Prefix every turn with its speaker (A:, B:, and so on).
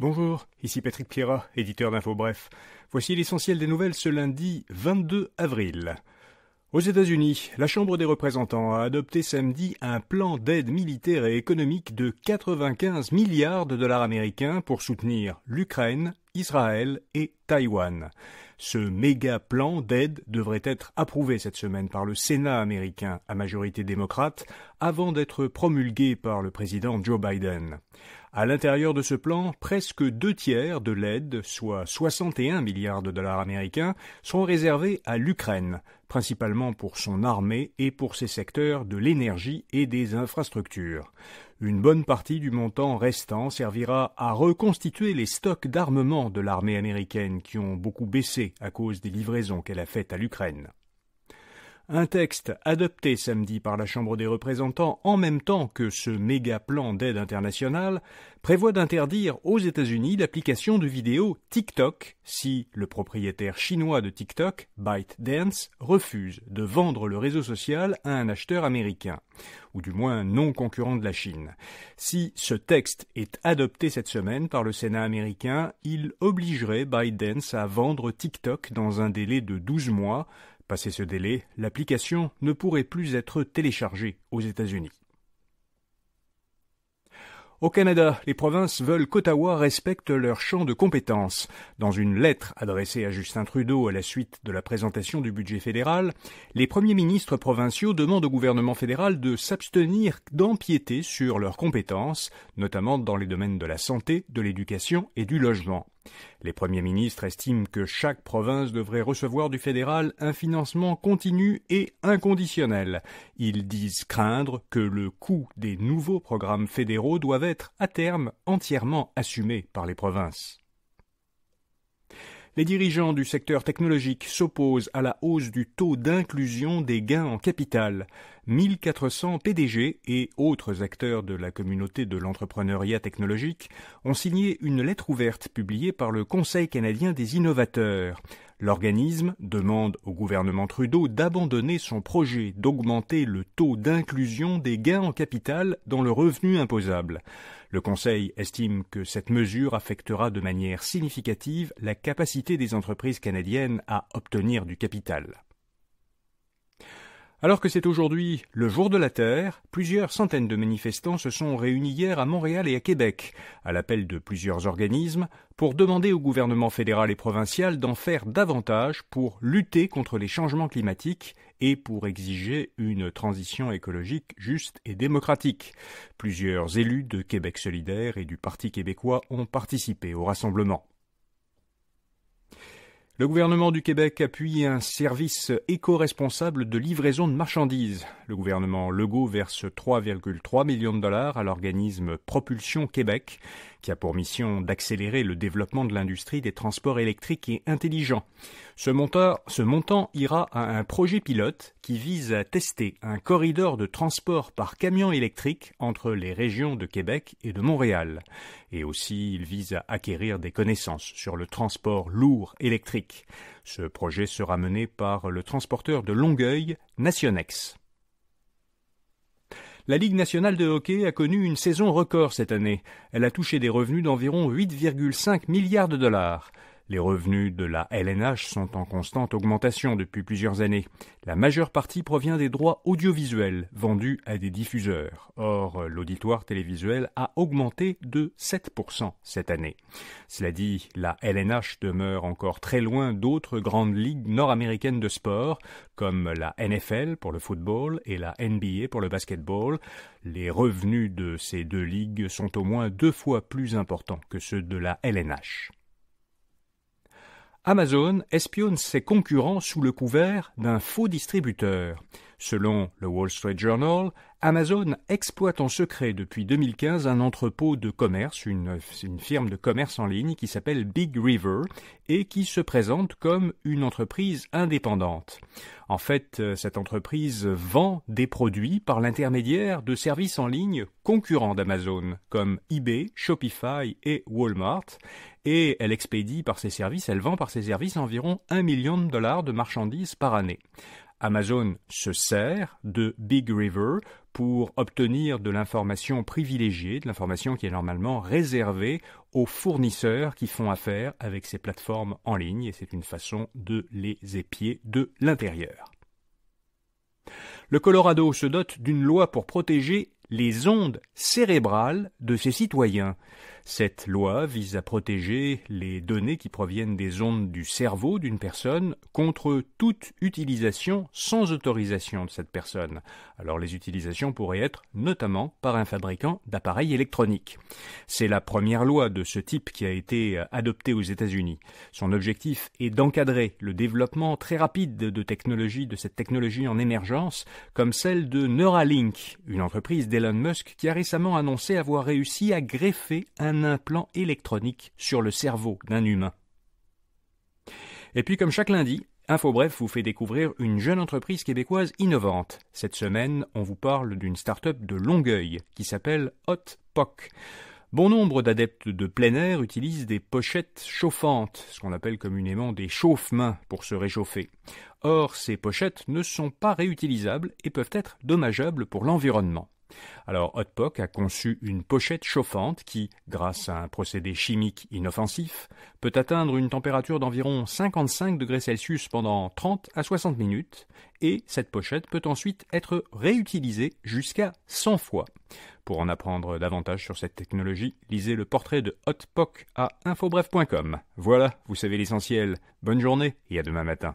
A: Bonjour, ici Patrick Pierrat, éditeur d'Info Bref. Voici l'essentiel des nouvelles ce lundi 22 avril. Aux États-Unis, la Chambre des représentants a adopté samedi un plan d'aide militaire et économique de 95 milliards de dollars américains pour soutenir l'Ukraine, Israël et Taïwan. Ce méga plan d'aide devrait être approuvé cette semaine par le Sénat américain à majorité démocrate avant d'être promulgué par le président Joe Biden. À l'intérieur de ce plan, presque 2/3 de l'aide, soit 61 milliards de dollars américains, seront réservés à l'Ukraine, principalement pour son armée et pour ses secteurs de l'énergie et des infrastructures. Une bonne partie du montant restant servira à reconstituer les stocks d'armement de l'armée américaine qui ont beaucoup baissé à cause des livraisons qu'elle a faites à l'Ukraine. Un texte adopté samedi par la Chambre des représentants en même temps que ce méga plan d'aide internationale prévoit d'interdire aux États-Unis l'application de vidéos TikTok si le propriétaire chinois de TikTok, ByteDance, refuse de vendre le réseau social à un acheteur américain, ou du moins non concurrent de la Chine. Si ce texte est adopté cette semaine par le Sénat américain, il obligerait ByteDance à vendre TikTok dans un délai de 12 mois. Passé ce délai, l'application ne pourrait plus être téléchargée aux États-Unis. Au Canada, les provinces veulent qu'Ottawa respecte leur champ de compétences. Dans une lettre adressée à Justin Trudeau à la suite de la présentation du budget fédéral, les premiers ministres provinciaux demandent au gouvernement fédéral de s'abstenir d'empiéter sur leurs compétences, notamment dans les domaines de la santé, de l'éducation et du logement. Les premiers ministres estiment que chaque province devrait recevoir du fédéral un financement continu et inconditionnel. Ils disent craindre que le coût des nouveaux programmes fédéraux doive être, à terme, entièrement assumé par les provinces. Les dirigeants du secteur technologique s'opposent à la hausse du taux d'inclusion des gains en capital. 1400 PDG et autres acteurs de la communauté de l'entrepreneuriat technologique ont signé une lettre ouverte publiée par le Conseil canadien des innovateurs. L'organisme demande au gouvernement Trudeau d'abandonner son projet d'augmenter le taux d'inclusion des gains en capital dans le revenu imposable. Le Conseil estime que cette mesure affectera de manière significative la capacité des entreprises canadiennes à obtenir du capital. Alors que c'est aujourd'hui le jour de la Terre, plusieurs centaines de manifestants se sont réunis hier à Montréal et à Québec, à l'appel de plusieurs organismes, pour demander au gouvernement fédéral et provincial d'en faire davantage pour lutter contre les changements climatiques et pour exiger une transition écologique juste et démocratique. Plusieurs élus de Québec solidaire et du Parti québécois ont participé au rassemblement. Le gouvernement du Québec appuie un service éco-responsable de livraison de marchandises. Le gouvernement Legault verse 3,3 millions de dollars à l'organisme Propulsion Québec, qui a pour mission d'accélérer le développement de l'industrie des transports électriques et intelligents. Ce montant ira à un projet pilote qui vise à tester un corridor de transport par camion électrique entre les régions de Québec et de Montréal. Et aussi, il vise à acquérir des connaissances sur le transport lourd électrique. Ce projet sera mené par le transporteur de Longueuil, Nationex. La Ligue nationale de hockey a connu une saison record cette année. Elle a touché des revenus d'environ 8,5 milliards de dollars. Les revenus de la LNH sont en constante augmentation depuis plusieurs années. La majeure partie provient des droits audiovisuels vendus à des diffuseurs. Or, l'auditoire télévisuel a augmenté de 7% cette année. Cela dit, la LNH demeure encore très loin d'autres grandes ligues nord-américaines de sport, comme la NFL pour le football et la NBA pour le basketball. Les revenus de ces deux ligues sont au moins 2 fois plus importants que ceux de la LNH. Amazon espionne ses concurrents sous le couvert d'un faux distributeur. Selon le Wall Street Journal, Amazon exploite en secret depuis 2015 un entrepôt de commerce, une firme de commerce en ligne qui s'appelle Big River et qui se présente comme une entreprise indépendante. En fait, cette entreprise vend des produits par l'intermédiaire de services en ligne concurrents d'Amazon, comme eBay, Shopify et Walmart, et elle vend par ses services environ 1 million de dollars de marchandises par année. Amazon se sert de Big River pour obtenir de l'information privilégiée, de l'information qui est normalement réservée aux fournisseurs qui font affaire avec ces plateformes en ligne, et c'est une façon de les épier de l'intérieur. Le Colorado se dote d'une loi pour protéger les ondes cérébrales de ses citoyens. Cette loi vise à protéger les données qui proviennent des ondes du cerveau d'une personne contre toute utilisation sans autorisation de cette personne. Alors les utilisations pourraient être notamment par un fabricant d'appareils électroniques. C'est la première loi de ce type qui a été adoptée aux États-Unis. Son objectif est d'encadrer le développement très rapide de cette technologie en émergence, comme celle de Neuralink, une entreprise d'Elon Musk qui a récemment annoncé avoir réussi à greffer un implant électronique sur le cerveau d'un humain. Et puis comme chaque lundi, InfoBref vous fait découvrir une jeune entreprise québécoise innovante. Cette semaine, on vous parle d'une start-up de Longueuil qui s'appelle HotPock. Bon nombre d'adeptes de plein air utilisent des pochettes chauffantes, ce qu'on appelle communément des chauffe-mains pour se réchauffer. Or, ces pochettes ne sont pas réutilisables et peuvent être dommageables pour l'environnement. Alors HotPock a conçu une pochette chauffante qui, grâce à un procédé chimique inoffensif, peut atteindre une température d'environ 55 degrés Celsius pendant 30 à 60 minutes, et cette pochette peut ensuite être réutilisée jusqu'à 100 fois. Pour en apprendre davantage sur cette technologie, lisez le portrait de HotPock à infobref.com. Voilà, vous savez l'essentiel. Bonne journée et à demain matin.